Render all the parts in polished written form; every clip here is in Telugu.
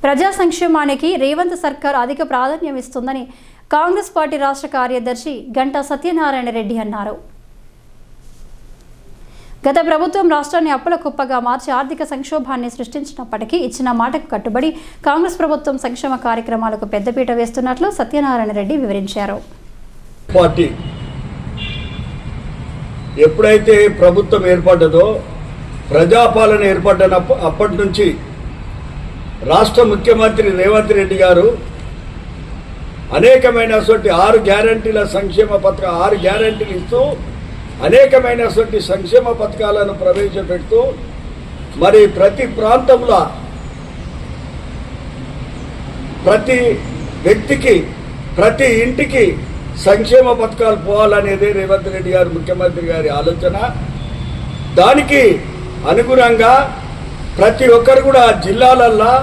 ప్రజా సంక్షేమానికి రేవంత్ సర్కార్ అధిక ప్రాధాన్యం ఇస్తుందని కాంగ్రెస్ పార్టీ రాష్ట్ర కార్యదర్శి గంటా సత్యనారాయణ రెడ్డి అన్నారు. గత ప్రభుత్వం రాష్ట్రాన్ని అప్పుల కుప్పగా మార్చి ఆర్థిక సంక్షోభాన్ని సృష్టించినప్పటికీ ఇచ్చిన మాటకు కట్టుబడి కాంగ్రెస్ ప్రభుత్వం సంక్షేమ కార్యక్రమాలకు పెద్దపీట వేస్తున్నట్లు సత్యనారాయణ రెడ్డి వివరించారు. పార్టీ ఎప్పుడైతే ప్రభుత్వం ఏర్పడ్డదో ప్రజాపాలన అప్పటి నుంచి రాష్ట్ర ముఖ్యమంత్రి రేవంత్ రెడ్డి గారు అనేకమైనటువంటి 6 గ్యారంటీల సంక్షేమ పథకాలు 6 గ్యారంటీలు ఇస్తూ అనేకమైనటువంటి సంక్షేమ పథకాలను ప్రవేశపెడుతూ మరి ప్రతి ప్రాంతంలో ప్రతి వ్యక్తికి ప్రతి ఇంటికి సంక్షేమ పథకాలు పోవాలనేదే రేవంత్ రెడ్డి గారు ముఖ్యమంత్రి గారి ఆలోచన. దానికి అనుగుణంగా ప్రతి ఒక్కరు కూడా జిల్లాలల్లో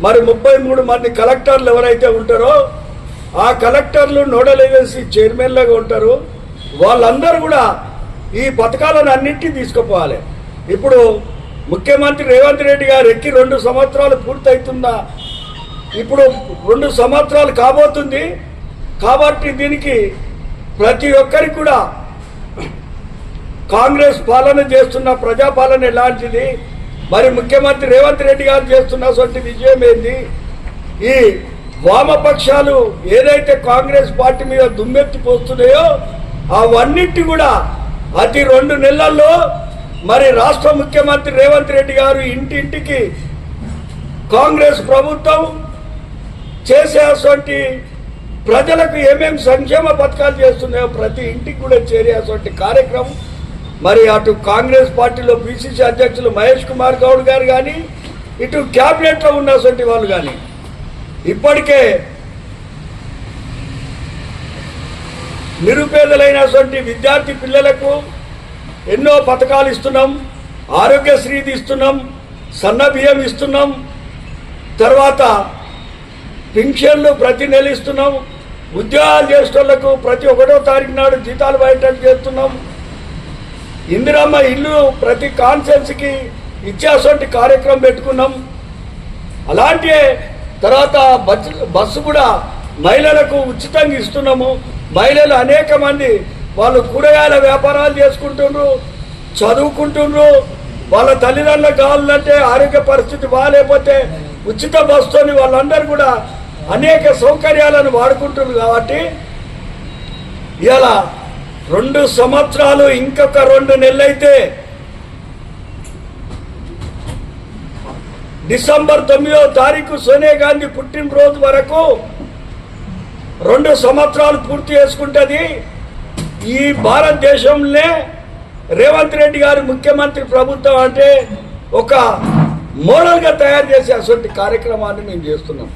మరి 33 మంది కలెక్టర్లు ఎవరైతే ఉంటారో ఆ కలెక్టర్లు నోడల్ ఏజెన్సీ చైర్మన్లుగా ఉంటారు. వాళ్ళందరూ కూడా ఈ పథకాలను అన్నింటినీ తీసుకుపోవాలి. ఇప్పుడు ముఖ్యమంత్రి రేవంత్ రెడ్డి గారు ఎక్కి 2 సంవత్సరాలు పూర్తవుతుందా, ఇప్పుడు 2 సంవత్సరాలు కాబోతుంది. కాబట్టి దీనికి ప్రతి ఒక్కరికి కూడా కాంగ్రెస్ పాలన చేస్తున్న ప్రజాపాలన ఎలాంటిది, మరి ముఖ్యమంత్రి రేవంత్ రెడ్డి గారు చేస్తున్నటువంటి విజయం ఏంది, ఈ వామపక్షాలు ఏదైతే కాంగ్రెస్ పార్టీ మీద దుమ్మెత్తి పోస్తున్నాయో అవన్నిటి కూడా అతి 2 నెలల్లో మరి రాష్ట్ర ముఖ్యమంత్రి రేవంత్ రెడ్డి గారు ఇంటింటికి కాంగ్రెస్ ప్రభుత్వం చేసేటువంటి ప్రజలకు ఏమేమి సంక్షేమ పథకాలు చేస్తున్నాయో ప్రతి ఇంటికి కూడా చేరేటువంటి కార్యక్రమం మరి అటు కాంగ్రెస్ పార్టీలో పిసిసి అధ్యక్షులు మహేష్ కుమార్ గౌడ్ గారు కానీ ఇటు క్యాబినెట్లో ఉన్నటువంటి వాళ్ళు కానీ ఇప్పటికే నిరుపేదలైనటువంటి విద్యార్థి పిల్లలకు ఎన్నో పథకాలు ఇస్తున్నాం. ఆరోగ్యశ్రీది ఇస్తున్నాం, సన్న బియ్యం ఇస్తున్నాం, తర్వాత పింఛన్లు ప్రతి నెల ఇస్తున్నాం, ఉద్యోగాలు చేసేటోళ్లకు ప్రతి 1వ తారీఖు నాడు జీతాలు బయటకు చేస్తున్నాం, ఇందిరమ్మ ఇల్లు ప్రతి కాన్స్టిట్యున్సీకి ఇచ్చేటువంటి కార్యక్రమం పెట్టుకున్నాం. అలాంటి తర్వాత బస్సు కూడా మహిళలకు ఉచితంగా ఇస్తున్నాము. మహిళలు అనేక మంది వాళ్ళు కూరగాయల వ్యాపారాలు చేసుకుంటున్నారు, చదువుకుంటున్నారు. వాళ్ళ తల్లిదండ్రులకు కావాలంటే ఆరోగ్య పరిస్థితి బాగాలేకపోతే ఉచిత బస్సుని వాళ్ళందరూ కూడా అనేక సౌకర్యాలను వాడుకుంటున్నారు. కాబట్టి ఇలా 2 సంవత్సరాలు ఇంకొక 2 నెలలైతే డిసెంబర్ 9వ తారీఖు సోనియా గాంధీ పుట్టినరోజు వరకు 2 సంవత్సరాలు పూర్తి చేసుకుంటుంది. ఈ భారతదేశంలో రేవంత్ రెడ్డి గారు ముఖ్యమంత్రి ప్రభుత్వం అంటే ఒక మోడల్గా తయారు చేసే అటువంటి కార్యక్రమాన్ని మేము చేస్తున్నాం.